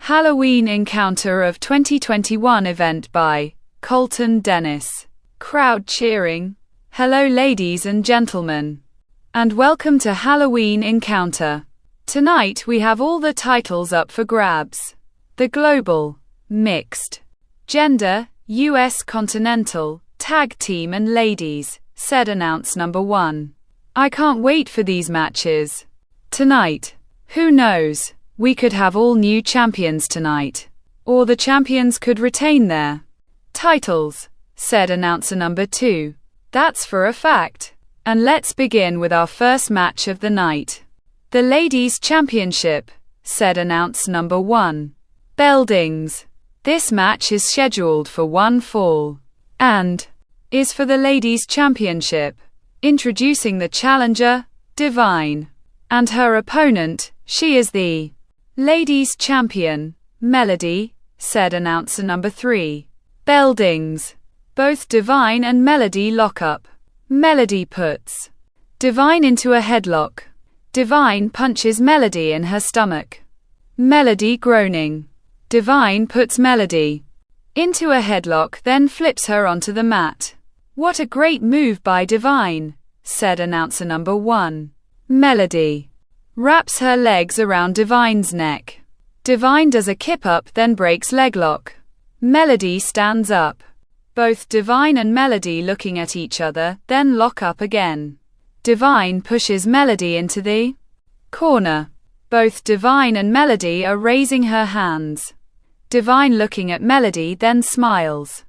Halloween Encounter of 2021 event by Colton Dennis. Crowd cheering. Hello ladies and gentlemen. And welcome to Halloween Encounter. Tonight we have all the titles up for grabs. The Global, Mixed, Gender, US Continental, Tag Team and Ladies, said announce number 1. I can't wait for these matches. Tonight. Who knows? We could have all new champions tonight. Or the champions could retain their titles, said announcer number 2. That's for a fact. And let's begin with our first match of the night. The Ladies' Championship, said announcer number 1. Beldings. This match is scheduled for one fall. And is for the Ladies' Championship. Introducing the challenger, Divine. And her opponent, she is the Ladies' Champion, Melody, said announcer number 3. Beldings. Both Divine and Melody lock up. Melody puts Divine into a headlock. Divine punches Melody in her stomach. Melody groaning. Divine puts Melody into a headlock, then flips her onto the mat. What a great move by Divine, said announcer number 1. Melody wraps her legs around Divine's neck. Divine does a kip up, then breaks leg lock. Melody stands up. Both Divine and Melody looking at each other, then lock up again. Divine pushes Melody into the corner. Both Divine and Melody are raising her hands. Divine looking at Melody, then smiles.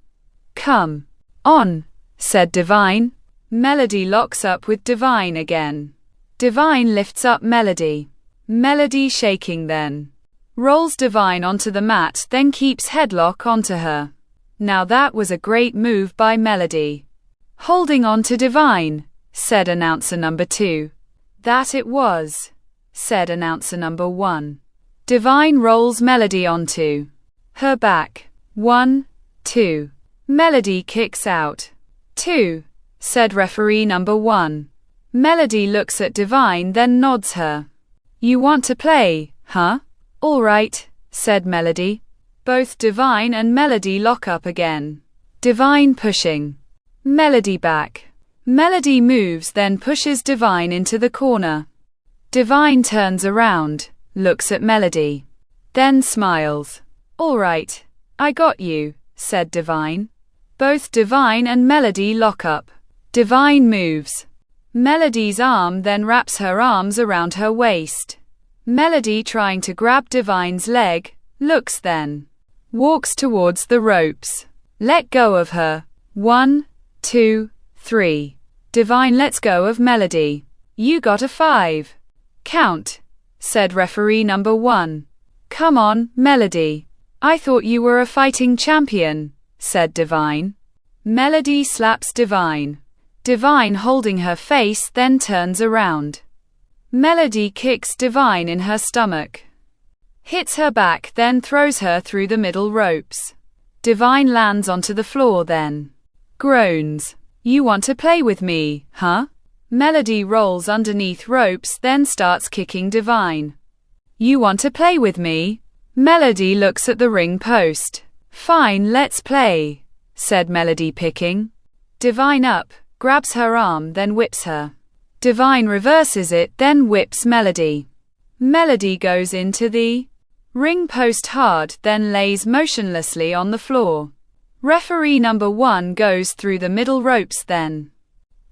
Come on, said Divine. Melody locks up with Divine again. Divine lifts up Melody. Melody shaking, then rolls Divine onto the mat, then keeps headlock onto her. Now that was a great move by Melody. Holding on to Divine, said announcer number 2. That it was, said announcer number 1. Divine rolls Melody onto her back. 1, 2. Melody kicks out. 2, said referee number 1. Melody looks at Divine, then nods her. You want to play, huh? All right, said Melody. Both Divine and Melody lock up again. Divine pushing Melody back. Melody moves, then pushes Divine into the corner. Divine turns around, looks at Melody, then smiles. All right, I got you, said Divine. Both Divine and Melody lock up. Divine moves Melody's arm, then wraps her arms around her waist. Melody trying to grab Divine's leg, looks, then walks towards the ropes. Let go of her. 1, 2, 3. Divine lets go of Melody. You got a 5 count, said referee number 1. Come on, Melody. I thought you were a fighting champion, said Divine. Melody slaps Divine. Divine holding her face, then turns around. Melody kicks Divine in her stomach. Hits her back, then throws her through the middle ropes. Divine lands onto the floor, then groans. You want to play with me, huh? Melody rolls underneath ropes, then starts kicking Divine. You want to play with me? Melody looks at the ring post. Fine, let's play, said Melody, picking Divine up, grabs her arm, then whips her. Divine reverses it, then whips Melody. Melody goes into the ring post hard, then lays motionlessly on the floor. Referee number 1 goes through the middle ropes, then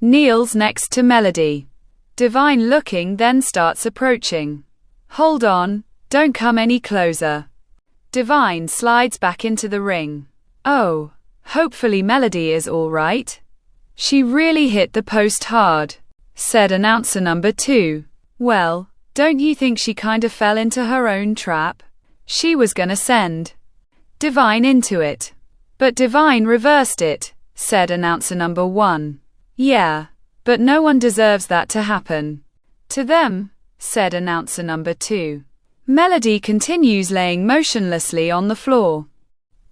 kneels next to Melody. Divine looking, then starts approaching. Hold on, don't come any closer. Divine slides back into the ring. Oh, hopefully Melody is all right. She really hit the post hard, said announcer number 2. Well, don't you think she kinda fell into her own trap? She was gonna send Divine into it. But Divine reversed it, said announcer number 1. Yeah, but no one deserves that to happen to them, said announcer number 2. Melody continues laying motionlessly on the floor.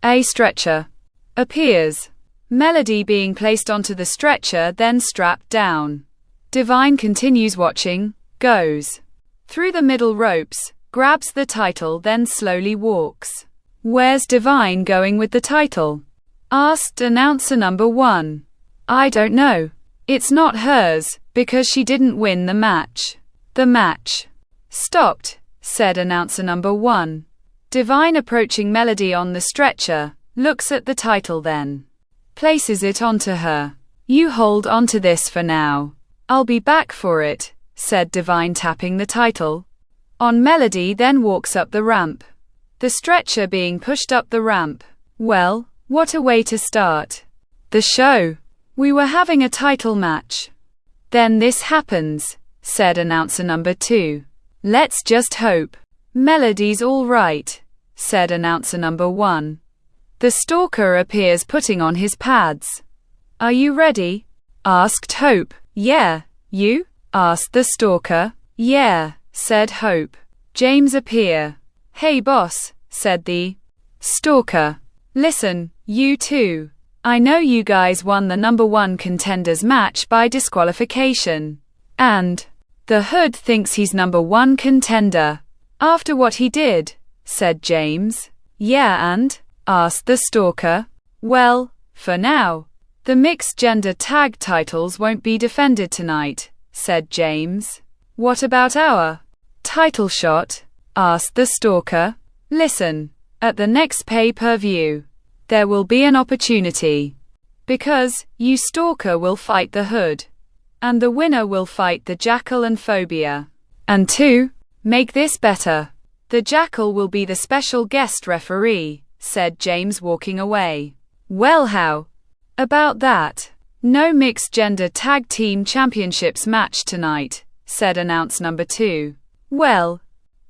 A stretcher appears. Melody being placed onto the stretcher, then strapped down. Divine continues watching, goes through the middle ropes, grabs the title, then slowly walks. Where's Divine going with the title? Asked announcer number 1. I don't know. It's not hers, because she didn't win the match. The match stopped, said announcer number 1. Divine, approaching Melody on the stretcher, looks at the title, then places it onto her. You hold onto this for now. I'll be back for it, said Divine, tapping the title on Melody, then walks up the ramp. The stretcher being pushed up the ramp. Well, what a way to start the show. We were having a title match. Then this happens, said announcer number 2. Let's just hope Melody's all right, said announcer number 1. The stalker appears, putting on his pads. Are you ready? Asked Hope. Yeah. You? Asked the stalker. Yeah, said Hope. James appear. Hey boss, said the stalker. Listen, you two. I know you guys won the number 1 contenders match by disqualification. And the Hood thinks he's number 1 contender after what he did, said James. Yeah, and? Asked the stalker. Well, for now, the mixed gender tag titles won't be defended tonight, said James. What about our title shot? Asked the stalker. Listen, at the next pay-per-view, there will be an opportunity. Because you stalker will fight the Hood. And the winner will fight the Jackal and Phobia. And to make this better, the Jackal will be the special guest referee, said James, walking away. Well, how about that? No mixed gender tag team championships match tonight, said announcer number 2. Well,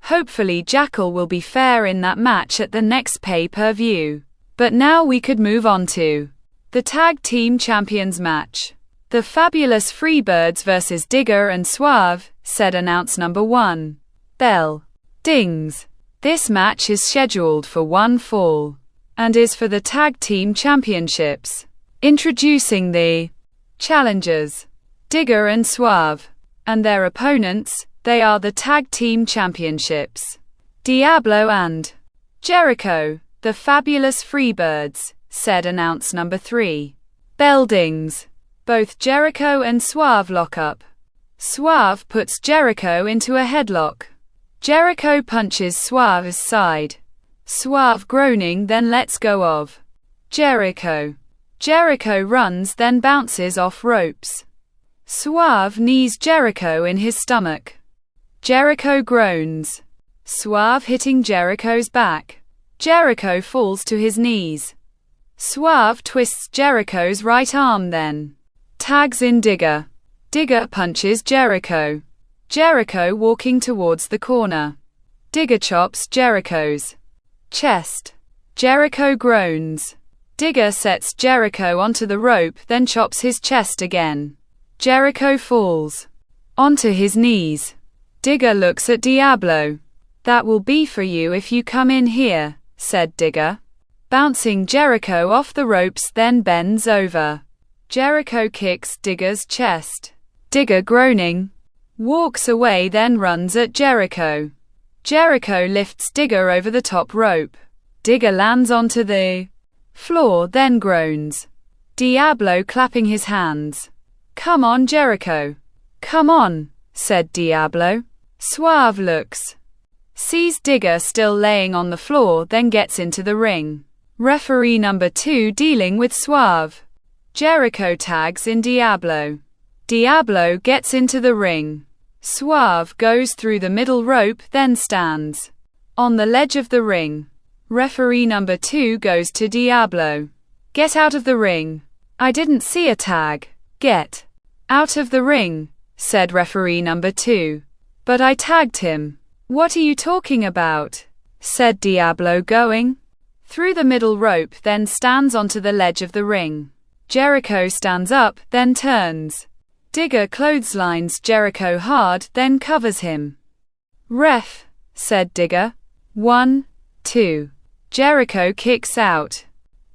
hopefully Jackal will be fair in that match at the next pay-per-view. But now we could move on to the tag team champions match. The Fabulous Freebirds versus Digger and Suave, said announcer number 1. Bell dings. This match is scheduled for one fall and is for the tag team championships. Introducing the challengers, Digger and Suave, and their opponents. They are the tag team championships, Diablo and Jericho. The Fabulous Freebirds, said announcer number 3. Bell dings. Both Jericho and Suave lock up. Suave puts Jericho into a headlock. Jericho punches Suave's side. Suave groaning, then lets go of Jericho. Jericho runs, then bounces off ropes. Suave knees Jericho in his stomach. Jericho groans. Suave hitting Jericho's back. Jericho falls to his knees. Suave twists Jericho's right arm, then tags in Digger. Digger punches Jericho. Jericho walking towards the corner. Digger chops Jericho's chest. Jericho groans. Digger sets Jericho onto the rope, then chops his chest again. Jericho falls onto his knees. Digger looks at Diablo. That will be for you if you come in here, said Digger, bouncing Jericho off the ropes, then bends over. Jericho kicks Digger's chest. Digger groaning, walks away, then runs at Jericho. Jericho lifts Digger over the top rope. Digger lands onto the floor, then groans. Diablo clapping his hands. Come on, Jericho. Come on, said Diablo. Suave looks, sees Digger still laying on the floor, then gets into the ring. Referee number 2 dealing with Suave. Jericho tags in Diablo. Diablo gets into the ring. Suave goes through the middle rope, then stands on the ledge of the ring. Referee number 2 goes to Diablo. Get out of the ring. I didn't see a tag. Get out of the ring, said referee number 2. But I tagged him. What are you talking about? Said Diablo, going through the middle rope, then stands onto the ledge of the ring. Jericho stands up, then turns. Digger clotheslines Jericho hard, then covers him. Ref, said Digger. 1, 2. Jericho kicks out.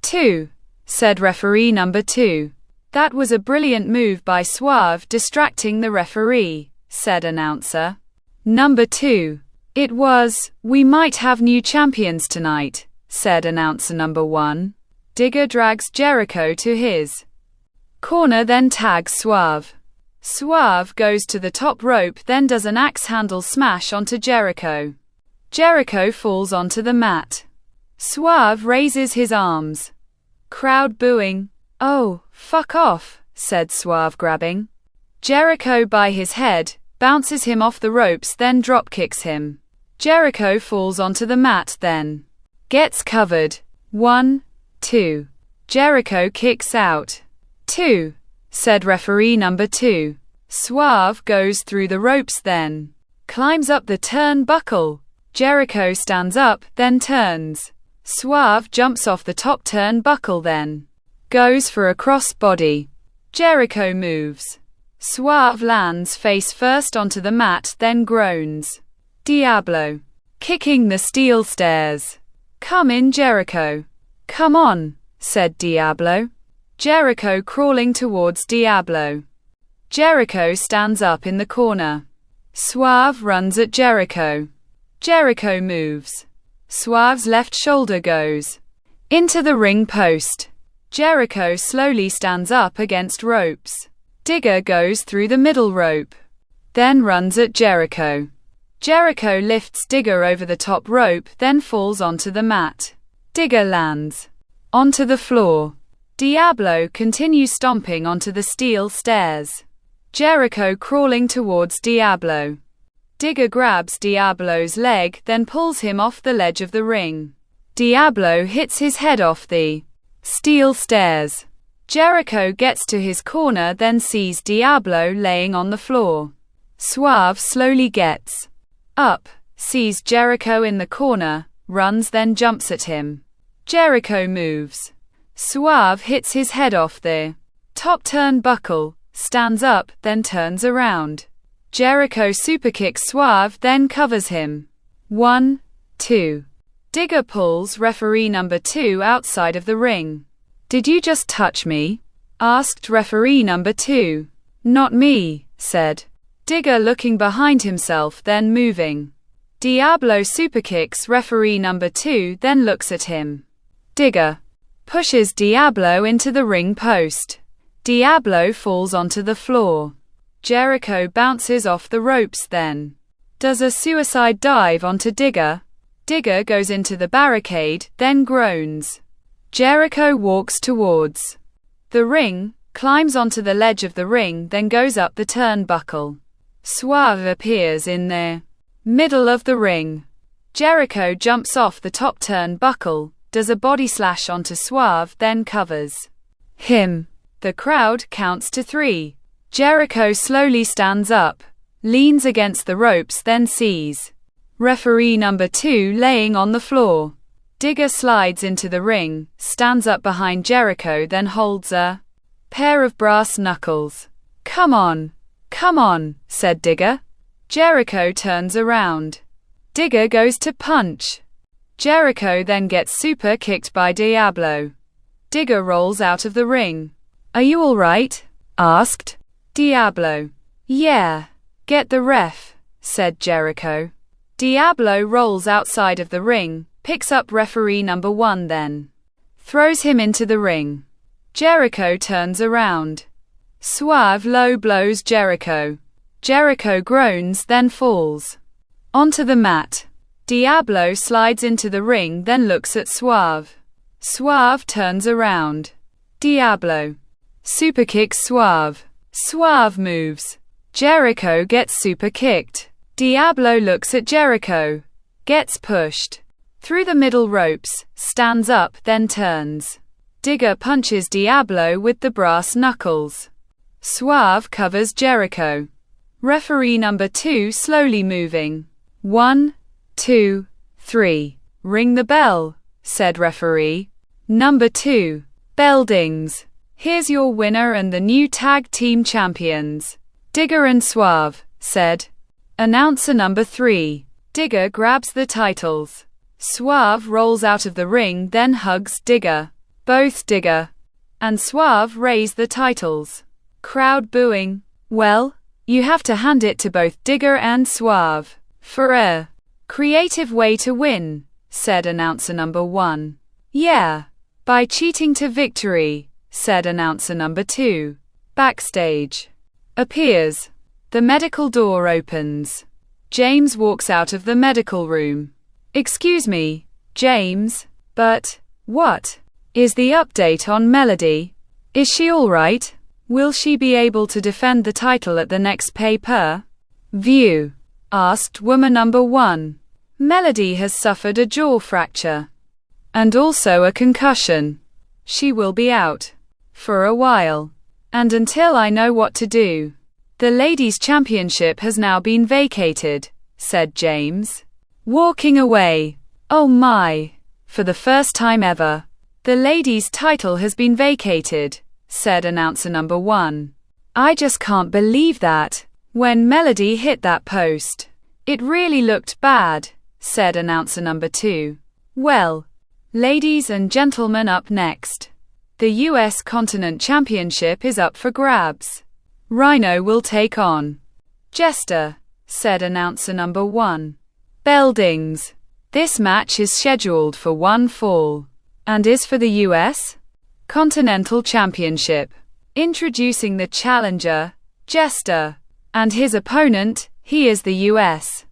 2, said referee number 2. That was a brilliant move by Suave, distracting the referee, said announcer number 2. It was, "We might have new champions tonight," said announcer number 1. Digger drags Jericho to his corner, then tags Suave. Suave goes to the top rope, then does an axe handle smash onto Jericho. Jericho falls onto the mat. Suave raises his arms. Crowd booing. "Oh, fuck off," said Suave, grabbing Jericho by his head, bounces him off the ropes, then drop kicks him. Jericho falls onto the mat, then gets covered. 1, 2. Jericho kicks out. 2, said referee number 2. Suave goes through the ropes, then climbs up the turnbuckle. Jericho stands up, then turns. Suave jumps off the top turnbuckle, then goes for a crossbody. Jericho moves. Suave lands face first onto the mat, then groans. Diablo. Kicking the steel stairs. "Come in, Jericho." "Come on," said Diablo. Jericho crawling towards Diablo. Jericho stands up in the corner. Suave runs at Jericho. Jericho moves. Suave's left shoulder goes into the ring post. Jericho slowly stands up against ropes. Digger goes through the middle rope, then runs at Jericho. Jericho lifts Digger over the top rope, then falls onto the mat. Digger lands onto the floor. Diablo continues stomping onto the steel stairs. Jericho crawling towards Diablo. Digger grabs Diablo's leg, then pulls him off the ledge of the ring. Diablo hits his head off the steel stairs. Jericho gets to his corner, then sees Diablo laying on the floor. Suave slowly gets up, sees Jericho in the corner, runs, then jumps at him. Jericho moves. Suave hits his head off the top turnbuckle, stands up, then turns around. Jericho superkicks Suave, then covers him. 1, 2. Digger pulls referee number 2 outside of the ring. "Did you just touch me?" asked referee number 2. "Not me," said Digger, looking behind himself, then moving. Diablo superkicks referee number 2, then looks at him. Digger pushes Diablo into the ring post. Diablo falls onto the floor. Jericho bounces off the ropes, then does a suicide dive onto Digger. Digger goes into the barricade, then groans. Jericho walks towards the ring, climbs onto the ledge of the ring, then goes up the turnbuckle. Suave appears in the middle of the ring. Jericho jumps off the top turnbuckle, does a body slash onto Suave, then covers him. The crowd counts to 3. Jericho slowly stands up, leans against the ropes, then sees referee number 2 laying on the floor. Digger slides into the ring, stands up behind Jericho, then holds a pair of brass knuckles. Come on, said Digger. Jericho turns around. Digger goes to punch. Jericho then gets super kicked by Diablo. Digger rolls out of the ring. Are you alright? Asked Diablo. Yeah. Get the ref, said Jericho. Diablo rolls outside of the ring, picks up referee number 1, then throws him into the ring. Jericho turns around. Suave low blows Jericho. Jericho groans, then falls onto the mat. Diablo slides into the ring, then looks at Suave. Suave turns around. Diablo superkicks Suave. Suave moves. Jericho gets super kicked. Diablo looks at Jericho. Gets pushed through the middle ropes, stands up, then turns. Digger punches Diablo with the brass knuckles. Suave covers Jericho. Referee number 2 slowly moving. 1, 2, 3. Ring the bell, said referee number 2. Bell dings. Here's your winner and the new tag team champions, Digger and Suave, said announcer number 3. Digger grabs the titles. Suave rolls out of the ring, then hugs Digger. Both Digger and Suave raise the titles. Crowd booing. Well, you have to hand it to both Digger and Suave. For Creative way to win, said announcer number 1. Yeah. By cheating to victory, said announcer number 2. Backstage. Appears. The medical door opens. James walks out of the medical room. Excuse me, James, but what is the update on Melody? Is she all right? Will she be able to defend the title at the next pay-per-view? Asked woman number 1. Melody has suffered a jaw fracture and also a concussion. She will be out for a while, and until I know what to do. The ladies' championship has now been vacated, said James, walking away. Oh my! For the first time ever, the ladies' title has been vacated, said announcer number 1. I just can't believe that. When Melody hit that post, it really looked bad, said announcer number 2. Well, ladies and gentlemen, up next. The US Continent Championship is up for grabs. Rhino will take on Jester, said announcer number 1. Beldings. This match is scheduled for one fall and is for the US Continental Championship. Introducing the challenger, Jester, and his opponent, he is the US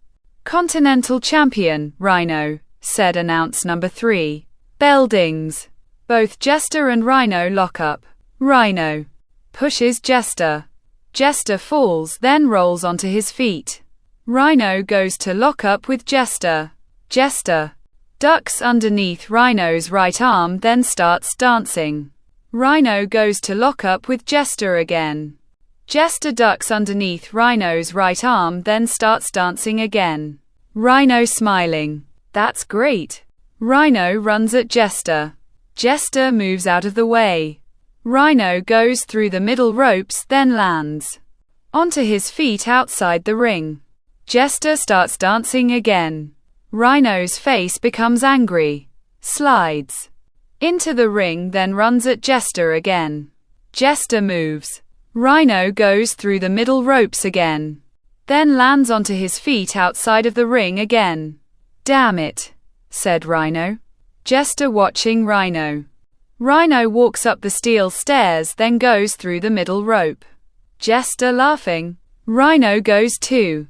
Continental Champion, Rhino, said announcer number 3. Beldings. Both Jester and Rhino lock up. Rhino pushes Jester. Jester falls, then rolls onto his feet. Rhino goes to lock up with Jester. Jester ducks underneath Rhino's right arm, then starts dancing. Rhino goes to lock up with Jester again. Jester ducks underneath Rhino's right arm, then starts dancing again. Rhino smiling. That's great. Rhino runs at Jester. Jester moves out of the way. Rhino goes through the middle ropes, then lands onto his feet outside the ring. Jester starts dancing again. Rhino's face becomes angry. Slides into the ring, then runs at Jester again. Jester moves. Rhino goes through the middle ropes again, then lands onto his feet outside of the ring again. Damn it, said Rhino. Jester watching Rhino. Rhino walks up the steel stairs, then goes through the middle rope. Jester laughing. Rhino goes to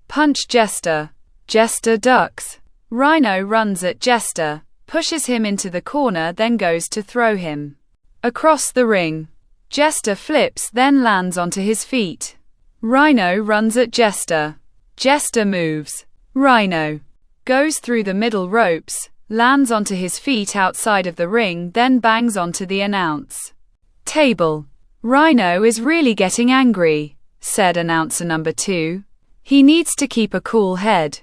punch Jester. Jester ducks. Rhino runs at Jester, pushes him into the corner, then goes to throw him across the ring. Jester flips, then lands onto his feet. Rhino runs at Jester. Jester moves. Rhino goes through the middle ropes, lands onto his feet outside of the ring, then bangs onto the announce table. Rhino is really getting angry, said announcer number 2. He needs to keep a cool head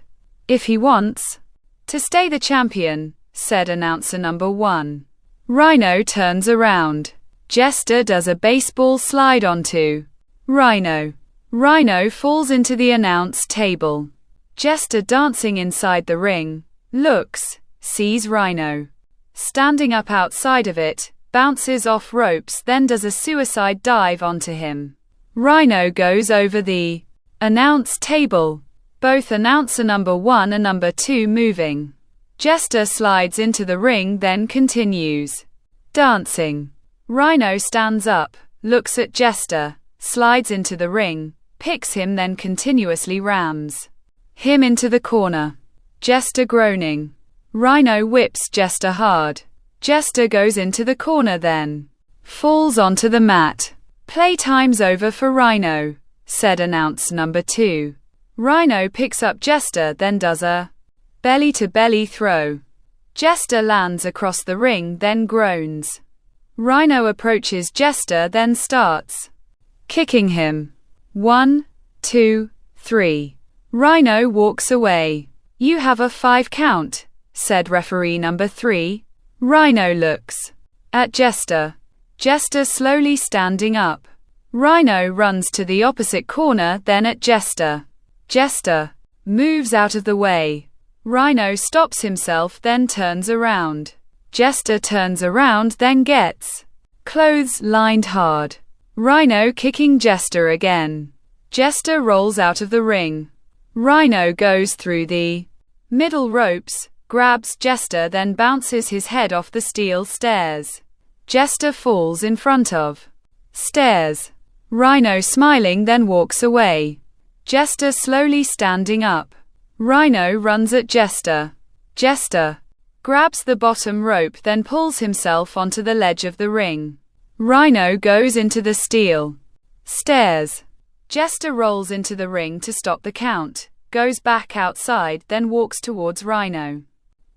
if he wants to stay the champion, said announcer number 1. Rhino turns around. Jester does a baseball slide onto Rhino. Rhino falls into the announce table. Jester dancing inside the ring, looks, sees Rhino standing up outside of it, bounces off ropes, then does a suicide dive onto him. Rhino goes over the announce table. Both announcer number 1 and number 2 moving. Jester slides into the ring, then continues dancing. Rhino stands up, looks at Jester, slides into the ring, picks him, then continuously rams him into the corner. Jester groaning. Rhino whips Jester hard. Jester goes into the corner, then falls onto the mat. Playtime's over for Rhino, said announcer number 2. Rhino picks up Jester, then does a belly-to-belly throw. Jester lands across the ring, then groans. Rhino approaches Jester, then starts kicking him. 1, 2, 3. Rhino walks away. You have a 5 count, said referee number 3. Rhino looks at Jester. Jester slowly standing up. Rhino runs to the opposite corner, then at Jester. Jester moves out of the way. Rhino stops himself, then turns around. Jester turns around, then gets clothes lined hard. Rhino kicking Jester again. Jester rolls out of the ring. Rhino goes through the Middle ropes, grabs Jester, then bounces his head off the steel stairs. Jester falls in front of stairs. Rhino smiling then walks away. Jester slowly standing up. Rhino runs at Jester. Jester grabs the bottom rope, then pulls himself onto the ledge of the ring. Rhino goes into the steel stairs. Jester rolls into the ring to stop the count, goes back outside, then walks towards Rhino.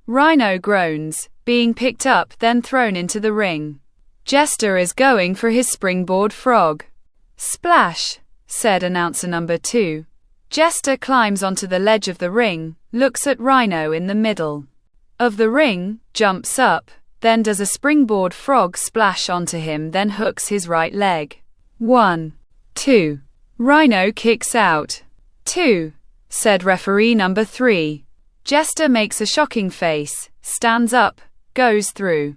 Rhino groans, being picked up, then thrown into the ring. Jester is going for his springboard frog. Splash, said announcer number 2. Jester climbs onto the ledge of the ring, looks at Rhino in the middle of the ring, jumps up, then does a springboard frog splash onto him, then hooks his right leg. 1, 2. Rhino kicks out. 2, said referee number 3. Jester makes a shocking face, stands up, goes through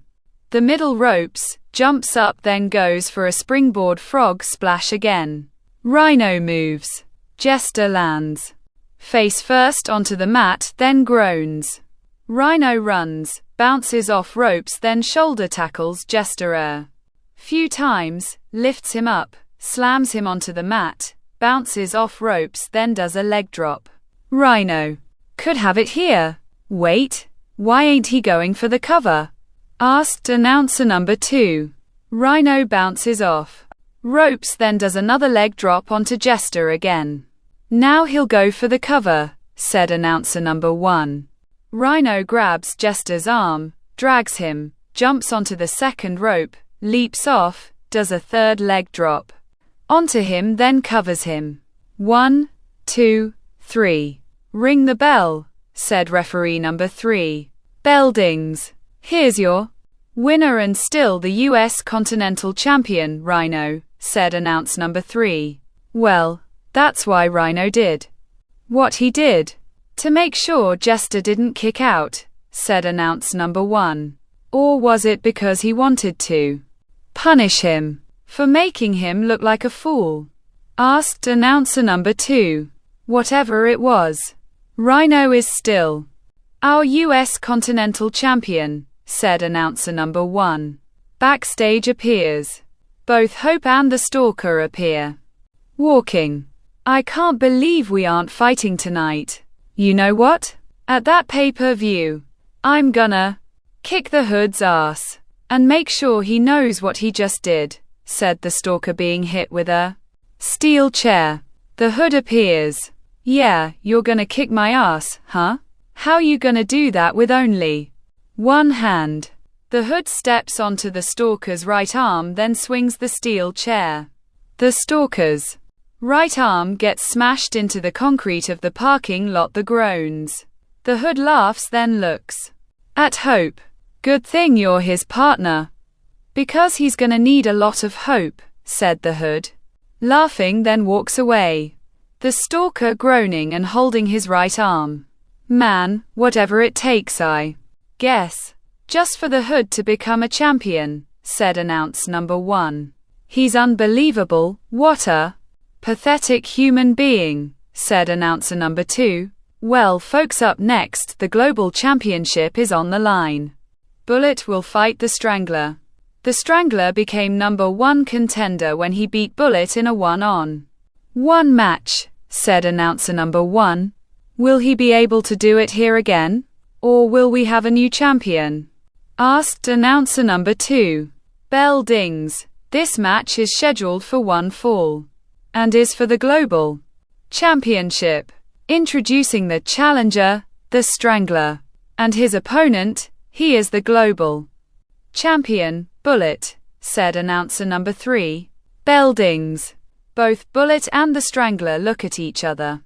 the middle ropes, jumps up, then goes for a springboard frog splash again. Rhino moves. Jester lands face first onto the mat, then groans. Rhino runs, bounces off ropes, then shoulder tackles Jester a few times, lifts him up, slams him onto the mat, bounces off ropes, then does a leg drop. Rhino could have it here. Wait, why ain't he going for the cover? Asked announcer number 2. Rhino bounces off ropes, then does another leg drop onto Jester again. Now he'll go for the cover, said announcer number 1. Rhino grabs Jester's arm, drags him, jumps onto the second rope, leaps off, does a third leg drop onto him, then covers him. 1, 2, 3. Ring the bell, said referee number 3. Bell dings. Here's your winner and still the US Continental Champion, Rhino, said announce number 3. Well, that's why Rhino did what he did. To make sure Jester didn't kick out, said announce number 1. Or was it because he wanted to punish him for making him look like a fool? Asked announcer number 2. Whatever it was, Rhino is still our US Continental Champion, said announcer number 1. Backstage appears. Both Hope and the Stalker appear. Walking. I can't believe we aren't fighting tonight. You know what? At that pay-per-view, I'm gonna kick the Hood's ass and make sure he knows what he just did, said the Stalker, being hit with a steel chair. The Hood appears. Yeah, you're gonna kick my ass, huh? How you gonna do that with only one hand? The Hood steps onto the Stalker's right arm, then swings the steel chair. The Stalker's right arm gets smashed into the concrete of the parking lot. The groans. The Hood laughs, then looks at Hope. Good thing you're his partner, because he's gonna need a lot of hope, said the Hood. Laughing, then walks away. The Stalker groaning and holding his right arm. Man, whatever it takes, I guess. Just for the Hood to become a champion, said announce number 1. He's unbelievable. What a pathetic human being, said announcer number 2. Well, folks, up next, the Global Championship is on the line. Bullet will fight the Strangler. The Strangler became number 1 contender when he beat Bullet in a 1-on-1 match, said announcer number 1. Will he be able to do it here again? Or will we have a new champion? Asked announcer number 2. Bell dings. This match is scheduled for 1 fall and is for the Global Championship. Introducing the challenger, the Strangler, and his opponent, he is the Global Champion, Bullet, said announcer number 3. Bell dings. Both Bullet and the Strangler look at each other.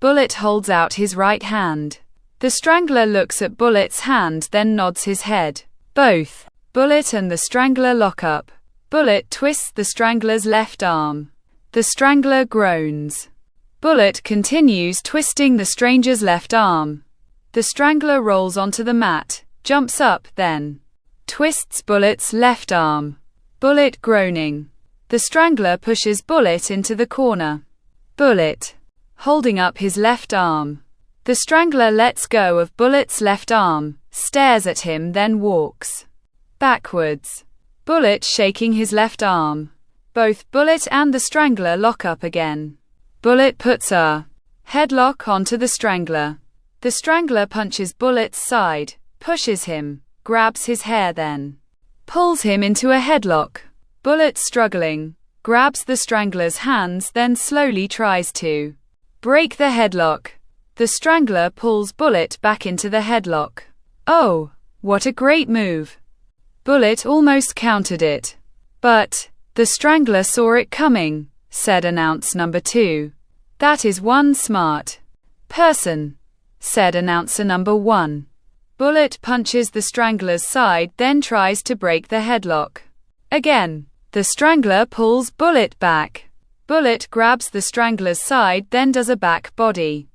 Bullet holds out his right hand. The Strangler looks at Bullet's hand, then nods his head. Both Bullet and the Strangler lock up. Bullet twists the Strangler's left arm. The Strangler groans. Bullet continues twisting the stranger's left arm. The Strangler rolls onto the mat, jumps up, then twists Bullet's left arm. Bullet groaning. The Strangler pushes Bullet into the corner. Bullet holding up his left arm. The The strangler lets go of Bullet's left arm, stares at him, then walks backwards. Bullet shaking his left arm. Both Bullet and the strangler lock up again. Bullet puts a headlock onto the strangler. The strangler punches Bullet's side, pushes him, grabs his hair, then pulls him into a headlock. Bullet, struggling, grabs the strangler's hands, then slowly tries to break the headlock. The strangler pulls Bullet back into the headlock. Oh, what a great move! Bullet almost countered it. But the strangler saw it coming, said announcer number 2. That is one smart person, said announcer number 1. Bullet punches the strangler's side, then tries to break the headlock. Again, the strangler pulls Bullet back. Bullet grabs the strangler's side, then does a back body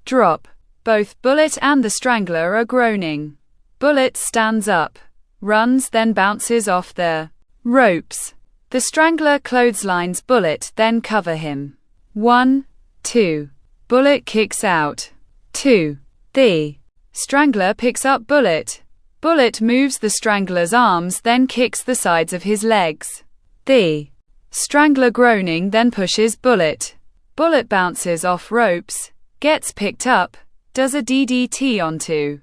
drop. Both Bullet and the strangler are groaning. Bullet stands up, runs, then bounces off the ropes. The strangler clotheslines Bullet, then cover him. 1, 2. Bullet kicks out. 2. The strangler picks up Bullet. Bullet moves the strangler's arms, then kicks the sides of his legs. The strangler groaning, then pushes Bullet. Bullet bounces off ropes, gets picked up, does a DDT onto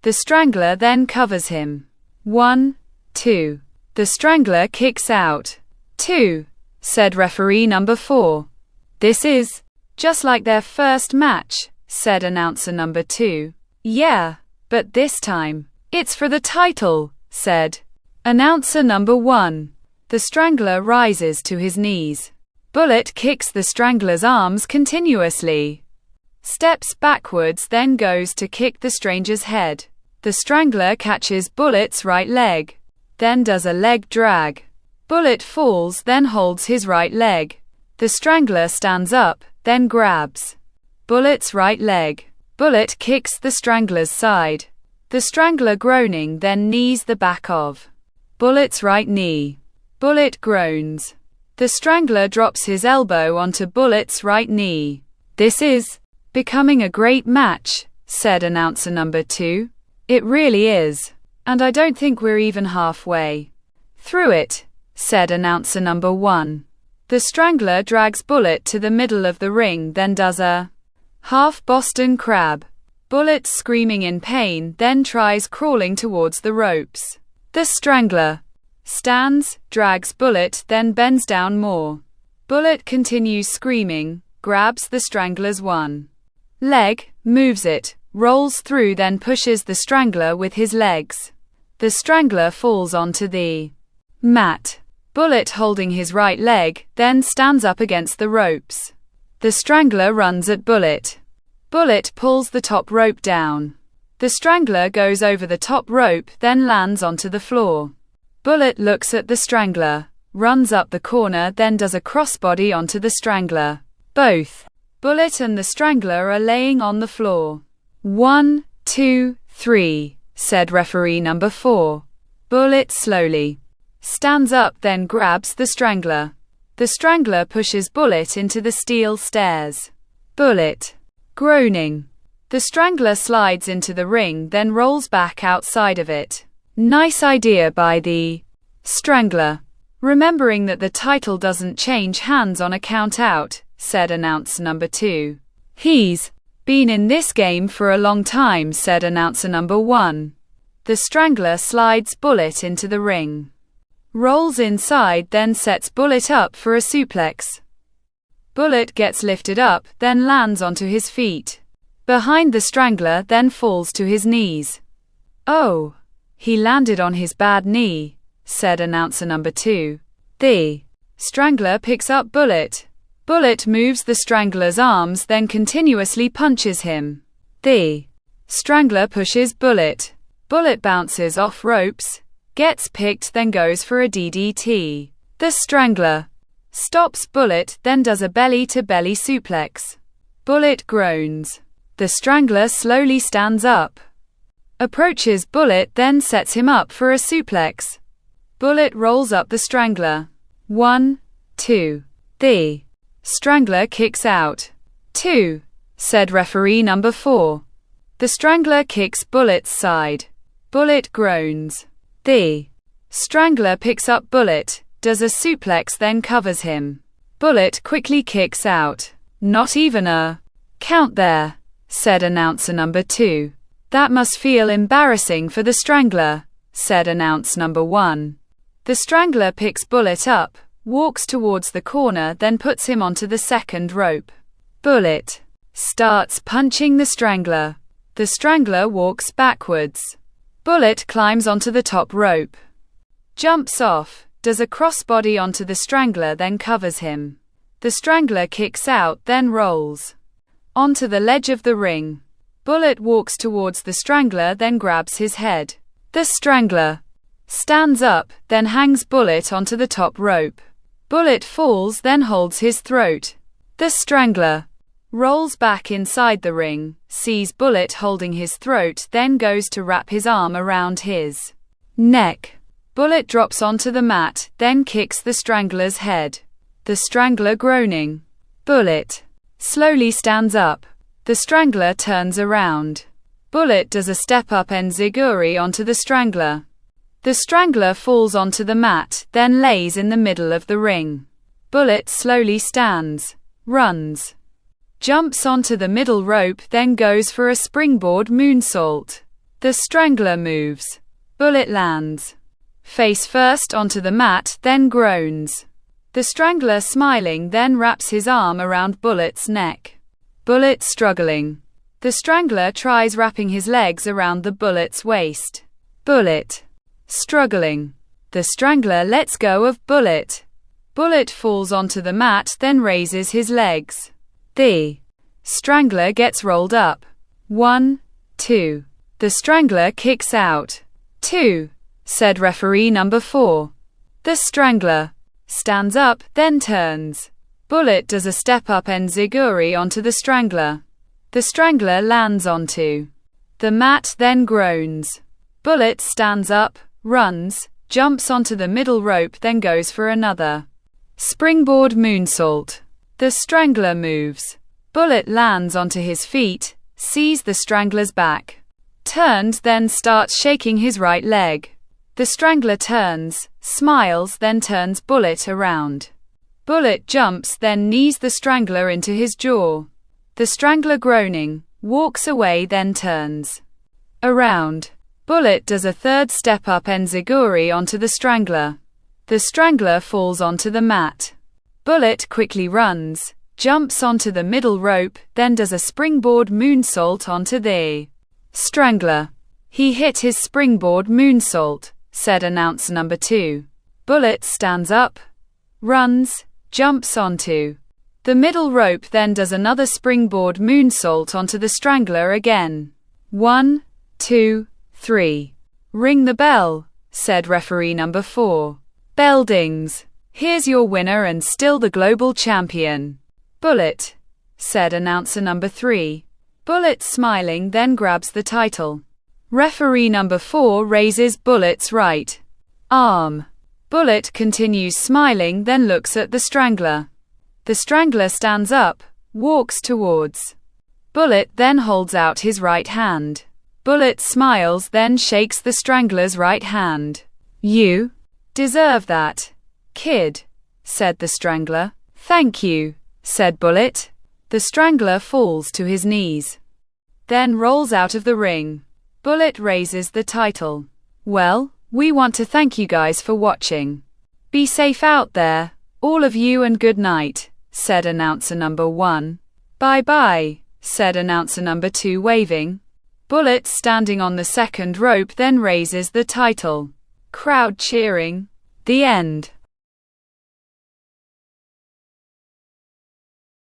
the strangler, then covers him. 1, 2. The strangler kicks out. 2, said referee number 4. This is just like their first match, said announcer number 2. Yeah, but this time, it's for the title, said announcer number 1. The strangler rises to his knees. Bullet kicks the strangler's arms continuously, steps backwards, then goes to kick the stranger's head. The strangler catches Bullet's right leg, then does a leg drag. Bullet falls, then holds his right leg. The strangler stands up, then grabs Bullet's right leg. Bullet kicks the strangler's side. The strangler groaning, then knees the back of Bullet's right knee. Bullet groans. The strangler drops his elbow onto Bullet's right knee. This is becoming a great match, said announcer number 2. It really is. And I don't think we're even halfway through it, said announcer number 1. The strangler drags Bullet to the middle of the ring, then does a half Boston crab. Bullet, screaming in pain, then tries crawling towards the ropes. The strangler stands, drags Bullet, then bends down more. Bullet continues screaming, grabs the strangler's one leg, moves it, rolls through, then pushes the strangler with his legs. The strangler falls onto the mat. Bullet, holding his right leg, then stands up against the ropes. The strangler runs at Bullet. Bullet pulls the top rope down. The strangler goes over the top rope, then lands onto the floor. Bullet looks at the strangler, runs up the corner, then does a crossbody onto the strangler. Both Bullet and the strangler are laying on the floor. 1, 2, 3, said referee number 4. Bullet slowly stands up, then grabs the strangler. The strangler pushes Bullet into the steel stairs. Bullet groaning. The strangler slides into the ring, then rolls back outside of it. Nice idea by the strangler. Remembering that the title doesn't change hands on a count out, said announcer number 2. He's been in this game for a long time, said announcer number 1. The strangler slides Bullet into the ring, rolls inside, then sets Bullet up for a suplex. Bullet gets lifted up, then lands onto his feet behind the strangler, then falls to his knees. Oh, he landed on his bad knee, said announcer number 2. The strangler picks up Bullet. Bullet moves the strangler's arms, then continuously punches him. The strangler pushes Bullet. Bullet bounces off ropes, gets picked, then goes for a DDT. The strangler stops Bullet, then does a belly-to-belly suplex. Bullet groans. The strangler slowly stands up, approaches Bullet, then sets him up for a suplex. Bullet rolls up the strangler. 1, 2. The strangler kicks out. 2, said referee number 4. The Strangler kicks Bullet's side. Bullet groans. The Strangler picks up Bullet, does a suplex, then covers him. Bullet quickly kicks out. Not even a count there, said announcer number 2. That must feel embarrassing for the Strangler, said announcer number 1. The Strangler picks Bullet up, walks towards the corner, then puts him onto the second rope. Bullet starts punching the Strangler. The Strangler walks backwards. Bullet climbs onto the top rope, jumps off, does a crossbody onto the Strangler, then covers him. The Strangler kicks out, then rolls onto the ledge of the ring. Bullet walks towards the Strangler, then grabs his head. The Strangler stands up, then hangs Bullet onto the top rope. Bullet falls, then holds his throat. The Strangler rolls back inside the ring, sees Bullet holding his throat, then goes to wrap his arm around his neck. Bullet drops onto the mat, then kicks the Strangler's head. The Strangler groaning. Bullet slowly stands up. The Strangler turns around. Bullet does a step-up enziguri onto the Strangler. The Strangler falls onto the mat, then lays in the middle of the ring. Bullet slowly stands, runs, jumps onto the middle rope, then goes for a springboard moonsault. The Strangler moves. Bullet lands face first onto the mat, then groans. The Strangler smiling, then wraps his arm around Bullet's neck. Bullet struggling. The Strangler tries wrapping his legs around the Bullet's waist. Bullet struggling. The Strangler lets go of Bullet. Bullet falls onto the mat, then raises his legs. The Strangler gets rolled up. 1, 2. The Strangler kicks out. 2, said referee number 4. The Strangler stands up, then turns. Bullet does a step-up enziguri onto the Strangler. The Strangler lands onto the mat, then groans. Bullet stands up, runs, jumps onto the middle rope, then goes for another springboard moonsault. The Strangler moves. Bullet lands onto his feet, sees the Strangler's back, turned, then starts shaking his right leg. The Strangler turns, smiles, then turns Bullet around. Bullet jumps, then knees the Strangler into his jaw. The Strangler groaning, walks away, then turns around. Bullet does a third step-up enziguri onto the Strangler. The Strangler falls onto the mat. Bullet quickly runs, jumps onto the middle rope, then does a springboard moonsault onto the Strangler. He hit his springboard moonsault, said announcer number 2. Bullet stands up, runs, jumps onto the middle rope, then does another springboard moonsault onto the Strangler again. 1, 2, 3. Ring the bell, said referee number 4. Bell dings. Here's your winner and still the global champion, Bullet, said announcer number 3. Bullet smiling, then grabs the title. Referee number 4 raises Bullet's right arm. Bullet continues smiling, then looks at the Strangler. The Strangler stands up, walks towards Bullet, then holds out his right hand. Bullet smiles, then shakes the Strangler's right hand. You deserve that, kid, said the Strangler. Thank you, said Bullet. The Strangler falls to his knees, then rolls out of the ring. Bullet raises the title. Well, we want to thank you guys for watching. Be safe out there, all of you, and good night, said announcer number 1. Bye-bye, said announcer number 2 waving. Bullet standing on the second rope then raises the title. Crowd cheering. The end.